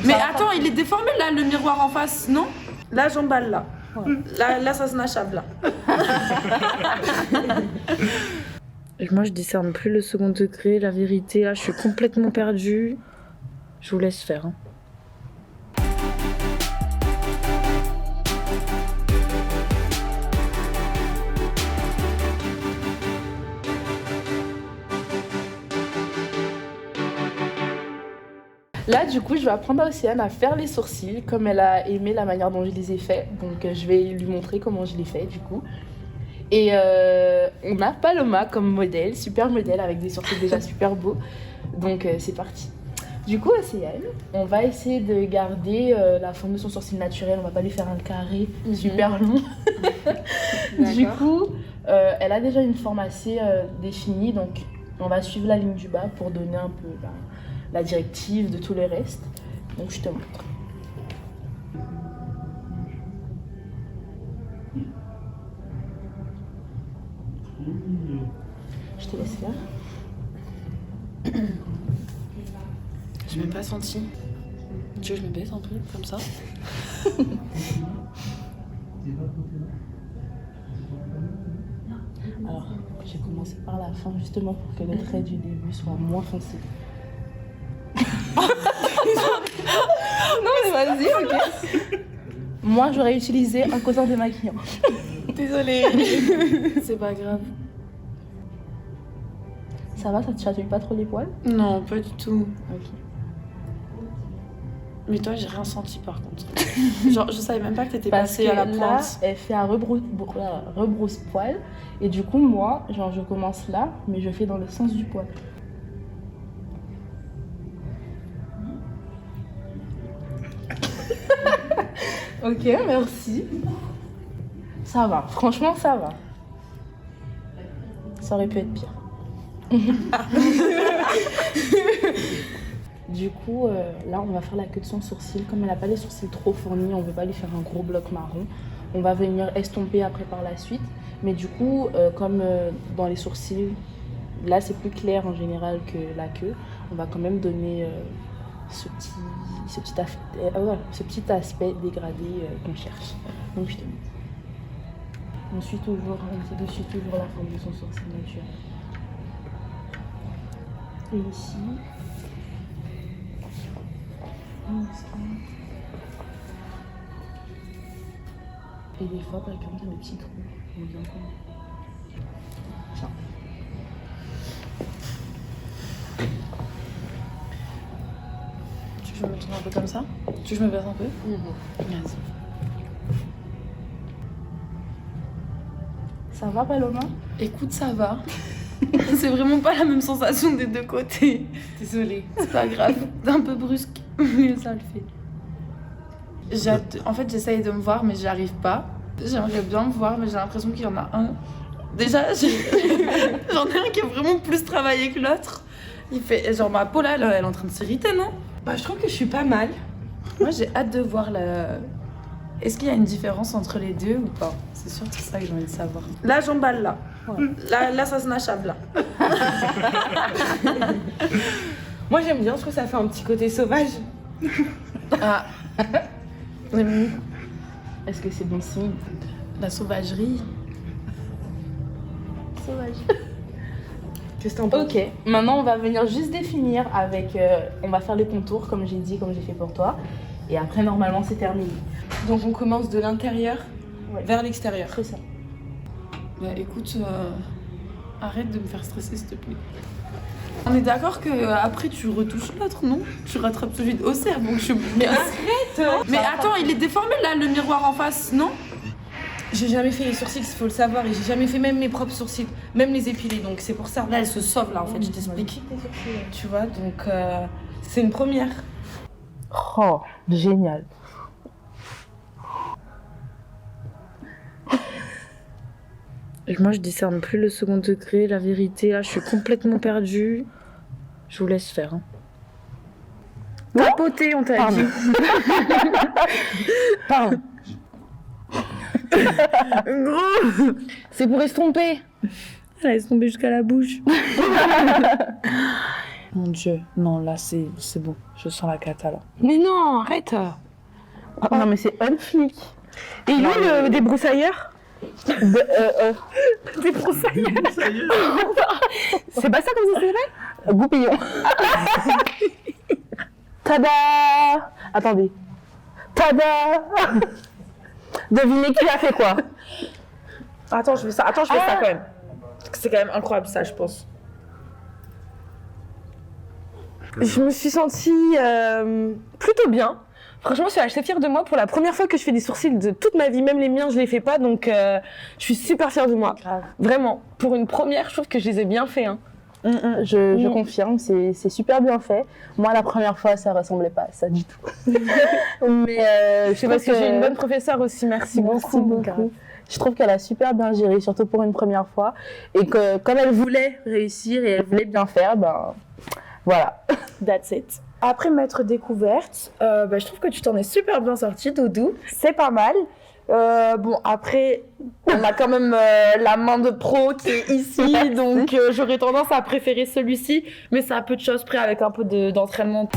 Mais attends, il est déformé là, le miroir en face, non? Là, j'emballe là. Ouais. Là, ça se nachave là. Et moi, je discerne plus le second degré, la vérité. Là, je suis complètement perdue. Je vous laisse faire. Hein. Là, du coup, je vais apprendre à Océane à faire les sourcils, comme elle a aimé la manière dont je les ai faits. Donc, je vais lui montrer comment je les fais, du coup. Et on a Paloma comme modèle, super modèle, avec des sourcils déjà super beaux. Donc, c'est parti. Du coup, Océane, on va essayer de garder la forme de son sourcil naturel. On va pas lui faire un carré super long. Du coup, elle a déjà une forme assez définie. Donc, on va suivre la ligne du bas pour donner un peu la directive de tout le reste. Donc, je te montre. Je te laisse faire. Je m'ai pas senti. Tu veux que je me baisse un peu, comme ça? Alors, j'ai commencé par la fin, justement, pour que le trait du début soit moins foncé. Non, mais vas-y, ok. Moi, j'aurais utilisé un collant démaquillant. Désolée. C'est pas grave. Ça va, ça te chatouille pas trop les poils? Non, pas du tout. Ok. Mais toi, j'ai rien senti par contre. Genre, je savais même pas que t'étais Parce passée que à la là, pointe. elle fait un rebrousse-poil. Et du coup, moi, genre, je commence là, mais je fais dans le sens du poil. Ok, merci. Ça va, franchement, ça va. Ça aurait pu être pire. Du coup, là, on va faire la queue de son sourcil. Comme elle n'a pas les sourcils trop fournis, on ne veut pas lui faire un gros bloc marron. On va venir estomper après par la suite. Mais du coup, comme dans les sourcils, là, c'est plus clair en général que la queue. On va quand même donner ce petit aspect dégradé qu'on cherche. Donc, je te montre. On suit toujours la forme de son sourcil naturel. Et ici. Et des fois, par exemple, il y a des petits trous. On vient comme... Tiens. Tu veux que je me tourne un peu comme ça? Tu veux que je me baisse un peu? Vas-y. Ça va, Paloma? Écoute, ça va. C'est vraiment pas la même sensation des deux côtés. Désolée. C'est pas grave. C'est un peu brusque, mais ça le fait. En fait, j'essaye de me voir, mais j'y arrive pas. J'aimerais bien me voir, mais j'ai l'impression qu'il y en a un. Déjà, j'en ai un qui est vraiment plus travaillé que l'autre. Il fait... Genre, ma peau là, elle est en train de s'irriter, non? Bah, je trouve que je suis pas mal. Moi, j'ai hâte de voir la... Est-ce qu'il y a une différence entre les deux ou pas? C'est surtout ça que j'ai envie de savoir. Là, j'emballe là. Ouais. Là, ça se nachave là. Moi, j'aime bien, je trouve que ça fait un petit côté sauvage. Ah. Est-ce que c'est bon signe? La sauvagerie. Sauvage. Qu'est-ce que t'en penses? Ok, maintenant on va venir juste définir avec... on va faire les contours comme j'ai dit, comme j'ai fait pour toi. Et après, normalement, c'est terminé. Donc, on commence de l'intérieur vers l'extérieur. C'est ça. Bah écoute, arrête de me faire stresser s'il te plaît. On est d'accord que après tu retouches l'autre, non? Tu rattrapes celui de Océ avant que je... Mais arrête! Mais attends, il est déformé là, le miroir en face, non? J'ai jamais fait les sourcils, il faut le savoir. Et j'ai jamais fait même mes propres sourcils, même les épilés. Donc, c'est pour ça. Là, elle se sauve là en fait, je t'explique. Tu vois, donc c'est une première. Oh, génial. Et moi, je discerne plus le second degré, la vérité. Là, je suis complètement perdue. Je vous laisse faire. Hein. Papoter, on t'a dit. Pardon. Gros. C'est pour estomper. Elle laisse tomber jusqu'à la bouche. Mon Dieu, non, là, c'est bon. Je sens la cata, là. Mais non, arrête. Non, mais c'est un flic. Et lui, le débroussailleur Débroussailleur. C'est pas ça comme ça s'appelle Goupillon. Tada. Attendez. Tada. Devinez qui a fait quoi? Attends, je fais ça. Attends, je fais ça quand même. C'est quand même incroyable, ça, je pense. Je me suis sentie plutôt bien. Franchement, je suis assez fière de moi pour la première fois que je fais des sourcils de toute ma vie. Même les miens, je les fais pas, donc je suis super fière de moi. Grave. Vraiment. Pour une première, je trouve que je les ai bien fait. Hein. Je confirme, c'est super bien fait. Moi, la première fois, ça ressemblait pas à ça du tout. Mais C'est parce que j'ai une bonne professeure aussi. Merci beaucoup. Je trouve qu'elle a super bien géré, surtout pour une première fois. Et que comme elle voulait réussir et elle voulait bien faire, ben voilà. That's it. Après m'être découverte, je trouve que tu t'en es super bien sortie, Doudou. C'est pas mal. Bon, après, on a quand même la main de pro qui est ici, donc j'aurais tendance à préférer celui-ci, mais c'est à peu de choses près avec un peu d'entraînement.